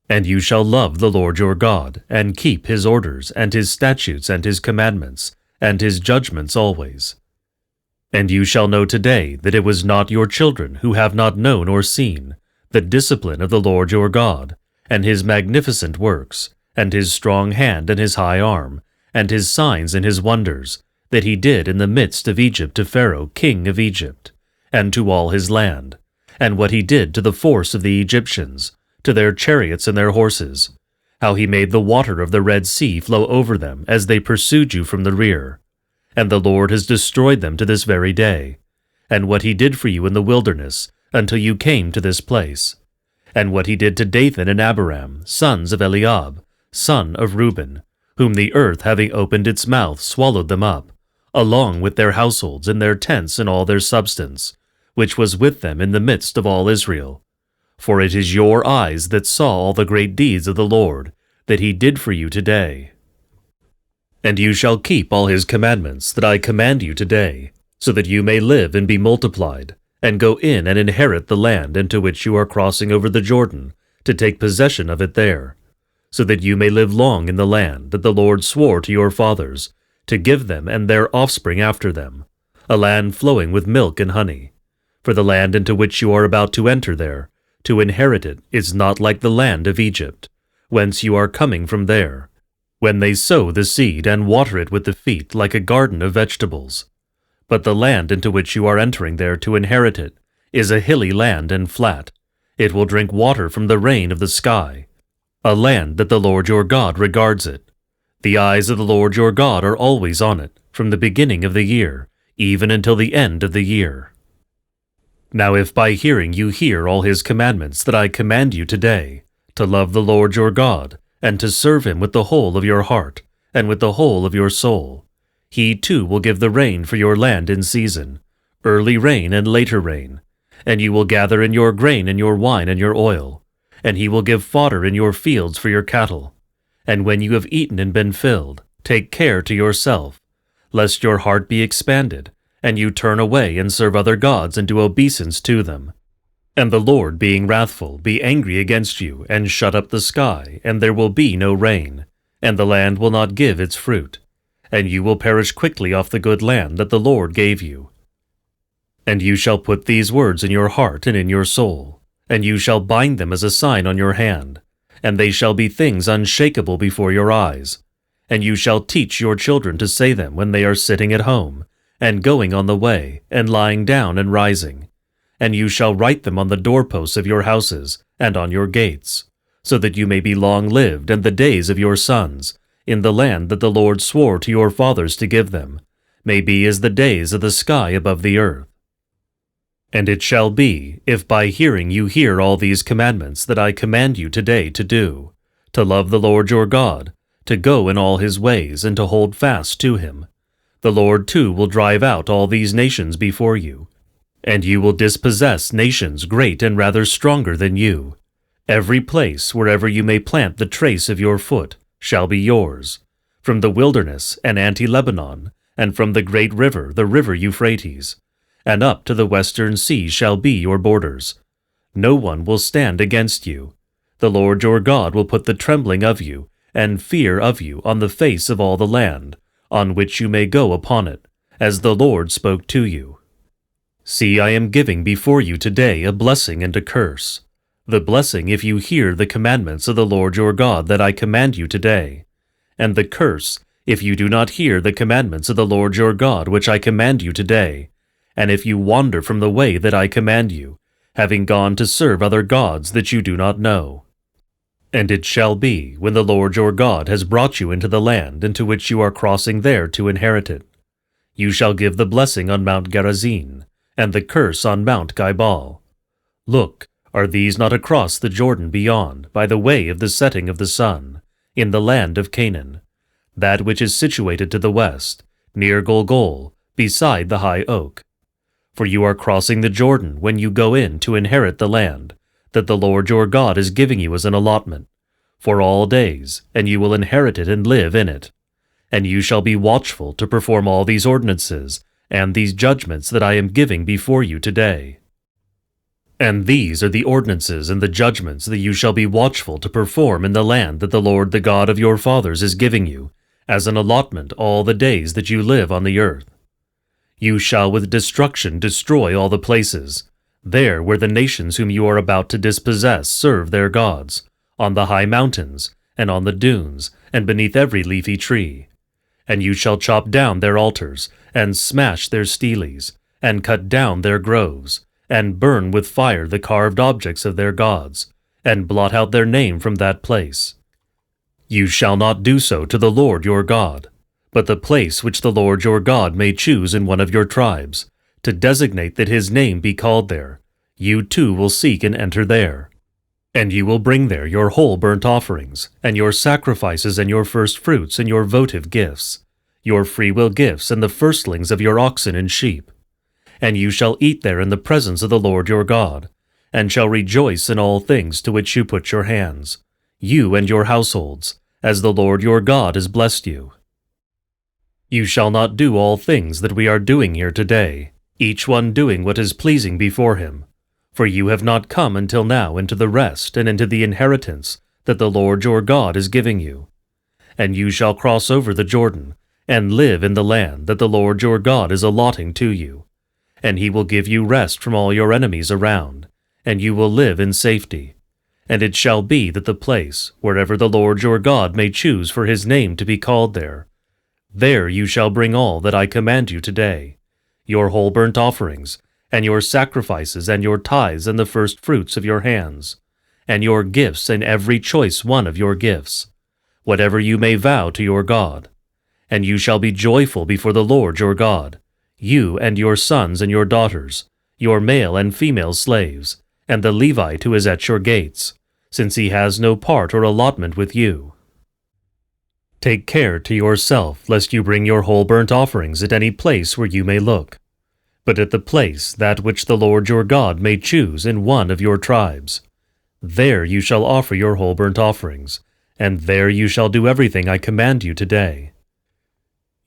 And you shall love the Lord your God, and keep his orders, and his statutes, and his commandments, and his judgments always. And you shall know today that it was not your children who have not known or seen the discipline of the Lord your God, and his magnificent works, and his strong hand and his high arm, and his signs and his wonders, that he did in the midst of Egypt to Pharaoh king of Egypt, and to all his land, and what he did to the force of the Egyptians, to their chariots and their horses, how he made the water of the Red Sea flow over them as they pursued you from the rear. And the Lord has destroyed them to this very day, and what he did for you in the wilderness until you came to this place, and what he did to Dathan and Abiram, sons of Eliab, son of Reuben, whom the earth having opened its mouth swallowed them up, along with their households and their tents and all their substance, which was with them in the midst of all Israel. For it is your eyes that saw all the great deeds of the Lord, that he did for you today. And you shall keep all his commandments that I command you today, so that you may live and be multiplied, and go in and inherit the land into which you are crossing over the Jordan, to take possession of it there, so that you may live long in the land that the Lord swore to your fathers, to give them and their offspring after them, a land flowing with milk and honey. For the land into which you are about to enter there, to inherit it, is not like the land of Egypt, whence you are coming from there, when they sow the seed and water it with the feet like a garden of vegetables. But the land into which you are entering there to inherit it is a hilly land and flat. It will drink water from the rain of the sky, a land that the Lord your God regards it. The eyes of the Lord your God are always on it, from the beginning of the year, even until the end of the year. Now if by hearing you hear all his commandments that I command you today, to love the Lord your God, and to serve him with the whole of your heart, and with the whole of your soul, he too will give the rain for your land in season, early rain and later rain, and you will gather in your grain and your wine and your oil, and he will give fodder in your fields for your cattle. And when you have eaten and been filled, take care to yourself, lest your heart be expanded, and you turn away and serve other gods and do obeisance to them. And the Lord, being wrathful, be angry against you, and shut up the sky, and there will be no rain, and the land will not give its fruit, and you will perish quickly off the good land that the Lord gave you. And you shall put these words in your heart and in your soul, and you shall bind them as a sign on your hand, and they shall be things unshakable before your eyes. And you shall teach your children to say them when they are sitting at home, and going on the way, and lying down and rising. And you shall write them on the doorposts of your houses, and on your gates, so that you may be long-lived and the days of your sons, in the land that the Lord swore to your fathers to give them, may be as the days of the sky above the earth. And it shall be, if by hearing you hear all these commandments that I command you today to do, to love the Lord your God, to go in all his ways, and to hold fast to him, the Lord too will drive out all these nations before you, and you will dispossess nations great and rather stronger than you. Every place wherever you may plant the trace of your foot shall be yours, from the wilderness and Anti-Lebanon, and from the great river, the river Euphrates, and up to the western sea shall be your borders. No one will stand against you. The Lord your God will put the trembling of you and fear of you on the face of all the land, on which you may go upon it, as the Lord spoke to you. See, I am giving before you today a blessing and a curse. The blessing if you hear the commandments of the Lord your God that I command you today, and the curse if you do not hear the commandments of the Lord your God which I command you today, and if you wander from the way that I command you, having gone to serve other gods that you do not know. And it shall be, when the Lord your God has brought you into the land into which you are crossing there to inherit it, you shall give the blessing on Mount Gerizim, and the curse on Mount Gibal. Look, are these not across the Jordan beyond, by the way of the setting of the sun, in the land of Canaan, that which is situated to the west, near Golgol, beside the high oak? For you are crossing the Jordan when you go in to inherit the land, that the Lord your God is giving you as an allotment, for all days, and you will inherit it and live in it. And you shall be watchful to perform all these ordinances, and these judgments that I am giving before you today. And these are the ordinances and the judgments that you shall be watchful to perform in the land that the Lord the God of your fathers is giving you, as an allotment all the days that you live on the earth. You shall with destruction destroy all the places, there where the nations whom you are about to dispossess serve their gods, on the high mountains, and on the dunes, and beneath every leafy tree. And you shall chop down their altars, and smash their steles, and cut down their groves, and burn with fire the carved objects of their gods, and blot out their name from that place. You shall not do so to the Lord your God, but the place which the Lord your God may choose in one of your tribes, to designate that his name be called there, you too will seek and enter there. And you will bring there your whole burnt offerings, and your sacrifices, and your first fruits, and your votive gifts, your freewill gifts, and the firstlings of your oxen and sheep. And you shall eat there in the presence of the Lord your God, and shall rejoice in all things to which you put your hands, you and your households, as the Lord your God has blessed you. You shall not do all things that we are doing here today, each one doing what is pleasing before him, for you have not come until now into the rest and into the inheritance that the Lord your God is giving you. And you shall cross over the Jordan, and live in the land that the Lord your God is allotting to you. And he will give you rest from all your enemies around, and you will live in safety. And it shall be that the place, wherever the Lord your God may choose for his name to be called there you shall bring all that I command you today, your whole burnt offerings, and your sacrifices, and your tithes, and the first fruits of your hands, and your gifts, and every choice one of your gifts, whatever you may vow to your God. And you shall be joyful before the Lord your God, you and your sons and your daughters, your male and female slaves, and the Levite who is at your gates, since he has no part or allotment with you. Take care to yourself, lest you bring your whole burnt offerings at any place where you may look, but at the place that which the Lord your God may choose in one of your tribes. There you shall offer your whole burnt offerings, and there you shall do everything I command you today.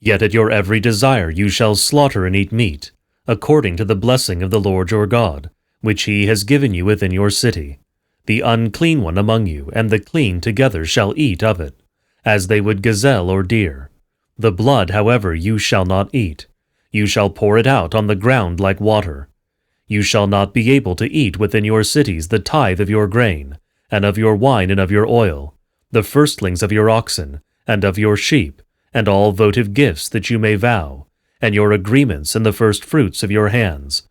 Yet at your every desire you shall slaughter and eat meat, according to the blessing of the Lord your God, which he has given you within your city. The unclean one among you and the clean together shall eat of it, as they would gazelle or deer. The blood, however, you shall not eat. You shall pour it out on the ground like water. You shall not be able to eat within your cities the tithe of your grain, and of your wine and of your oil, the firstlings of your oxen, and of your sheep, and all votive gifts that you may vow, and your agreements and the first fruits of your hands.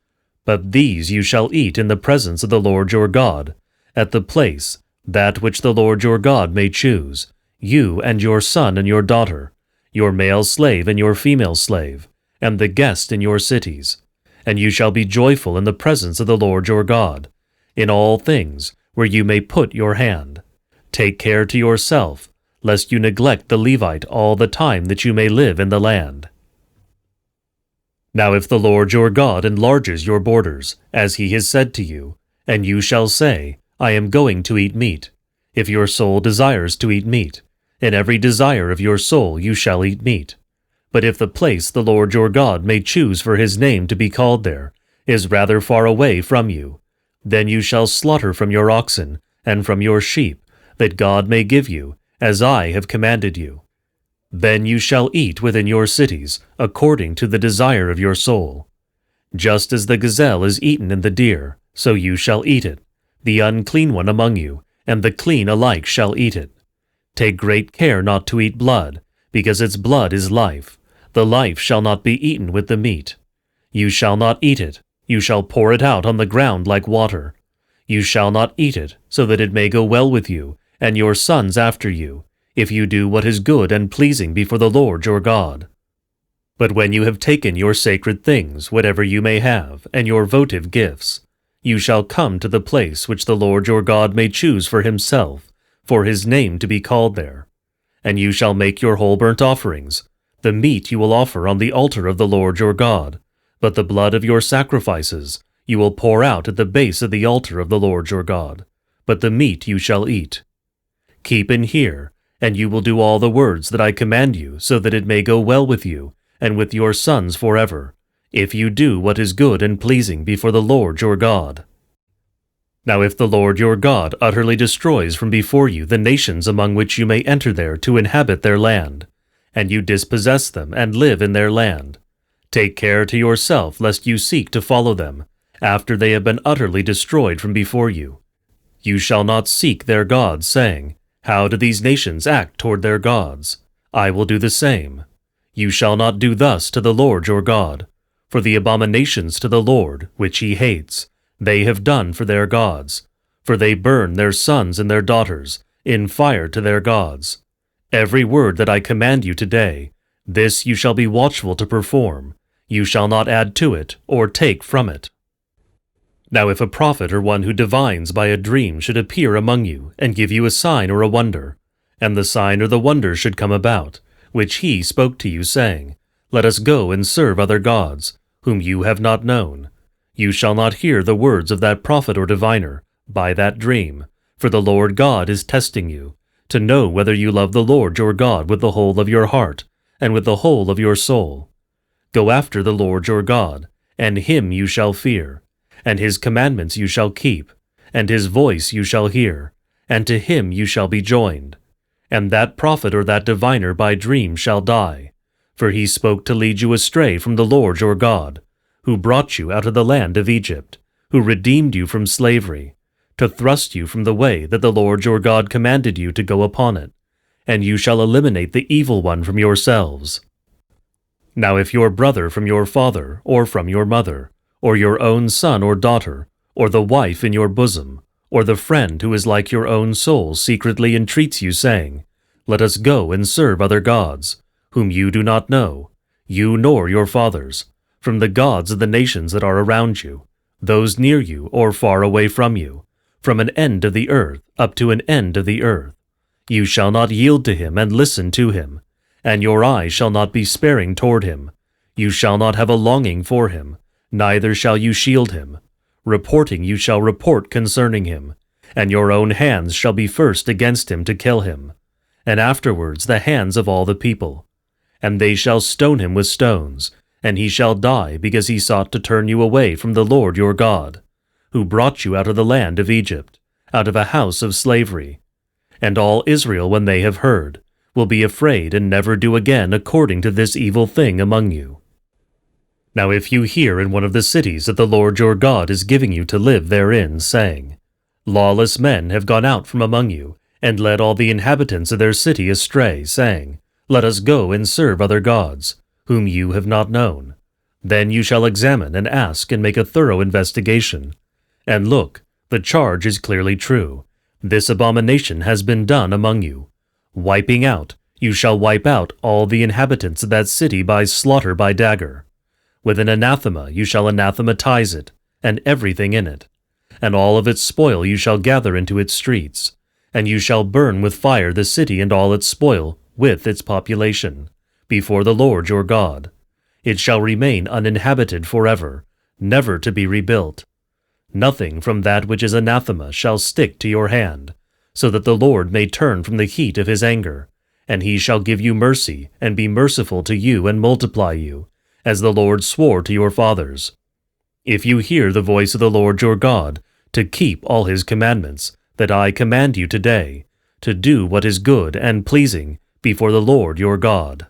But these you shall eat in the presence of the Lord your God, at the place, that which the Lord your God may choose, you and your son and your daughter, your male slave and your female slave, and the guest in your cities. And you shall be joyful in the presence of the Lord your God, in all things where you may put your hand. Take care to yourself, lest you neglect the Levite all the time that you may live in the land. Now if the Lord your God enlarges your borders, as he has said to you, and you shall say, I am going to eat meat, if your soul desires to eat meat, in every desire of your soul you shall eat meat. But if the place the Lord your God may choose for his name to be called there is rather far away from you, then you shall slaughter from your oxen and from your sheep, that God may give you, as I have commanded you. Then you shall eat within your cities, according to the desire of your soul. Just as the gazelle is eaten in the deer, so you shall eat it. The unclean one among you, and the clean alike shall eat it. Take great care not to eat blood, because its blood is life. The life shall not be eaten with the meat. You shall not eat it. You shall pour it out on the ground like water. You shall not eat it, so that it may go well with you, and your sons after you, if you do what is good and pleasing before the Lord your God. But when you have taken your sacred things, whatever you may have, and your votive gifts, you shall come to the place which the Lord your God may choose for himself, for his name to be called there. And you shall make your whole burnt offerings. The meat you will offer on the altar of the Lord your God, but the blood of your sacrifices you will pour out at the base of the altar of the Lord your God, but the meat you shall eat. Keep and hear, and you will do all the words that I command you, so that it may go well with you, and with your sons forever, if you do what is good and pleasing before the Lord your God. Now if the Lord your God utterly destroys from before you the nations among which you may enter there to inhabit their land, and you dispossess them and live in their land, take care to yourself lest you seek to follow them, after they have been utterly destroyed from before you. You shall not seek their gods, saying, How do these nations act toward their gods? I will do the same. You shall not do thus to the Lord your God, for the abominations to the Lord, which he hates, they have done for their gods, for they burn their sons and their daughters in fire to their gods. Every word that I command you today, this you shall be watchful to perform. You shall not add to it or take from it. Now if a prophet or one who divines by a dream should appear among you and give you a sign or a wonder, and the sign or the wonder should come about, which he spoke to you, saying, Let us go and serve other gods, whom you have not known, you shall not hear the words of that prophet or diviner by that dream, for the Lord God is testing you, to know whether you love the Lord your God with the whole of your heart, and with the whole of your soul. Go after the Lord your God, and him you shall fear, and his commandments you shall keep, and his voice you shall hear, and to him you shall be joined. And that prophet or that diviner by dream shall die, for he spoke to lead you astray from the Lord your God, who brought you out of the land of Egypt, who redeemed you from slavery, to thrust you from the way that the Lord your God commanded you to go upon it, and you shall eliminate the evil one from yourselves. Now if your brother from your father, or from your mother, or your own son or daughter, or the wife in your bosom, or the friend who is like your own soul secretly entreats you, saying, Let us go and serve other gods, whom you do not know, you nor your fathers, from the gods of the nations that are around you, those near you or far away from you, from an end of the earth up to an end of the earth. You shall not yield to him and listen to him, and your eye shall not be sparing toward him. You shall not have a longing for him, neither shall you shield him. Reporting you shall report concerning him, and your own hands shall be first against him to kill him, and afterwards the hands of all the people. And they shall stone him with stones, and he shall die because he sought to turn you away from the Lord your God, who brought you out of the land of Egypt, out of a house of slavery. And all Israel, when they have heard, will be afraid and never do again according to this evil thing among you. Now if you hear in one of the cities that the Lord your God is giving you to live therein, saying, Lawless men have gone out from among you, and led all the inhabitants of their city astray, saying, Let us go and serve other gods, whom you have not known. Then you shall examine and ask and make a thorough investigation. And look, the charge is clearly true. This abomination has been done among you. Wiping out, you shall wipe out all the inhabitants of that city by slaughter by dagger. With an anathema you shall anathematize it, and everything in it. And all of its spoil you shall gather into its streets. And you shall burn with fire the city and all its spoil, with its population, before the Lord your God. It shall remain uninhabited forever, never to be rebuilt. Nothing from that which is anathema shall stick to your hand, so that the Lord may turn from the heat of his anger, and he shall give you mercy, and be merciful to you and multiply you, as the Lord swore to your fathers. If you hear the voice of the Lord your God, to keep all his commandments, that I command you today, to do what is good and pleasing before the Lord your God.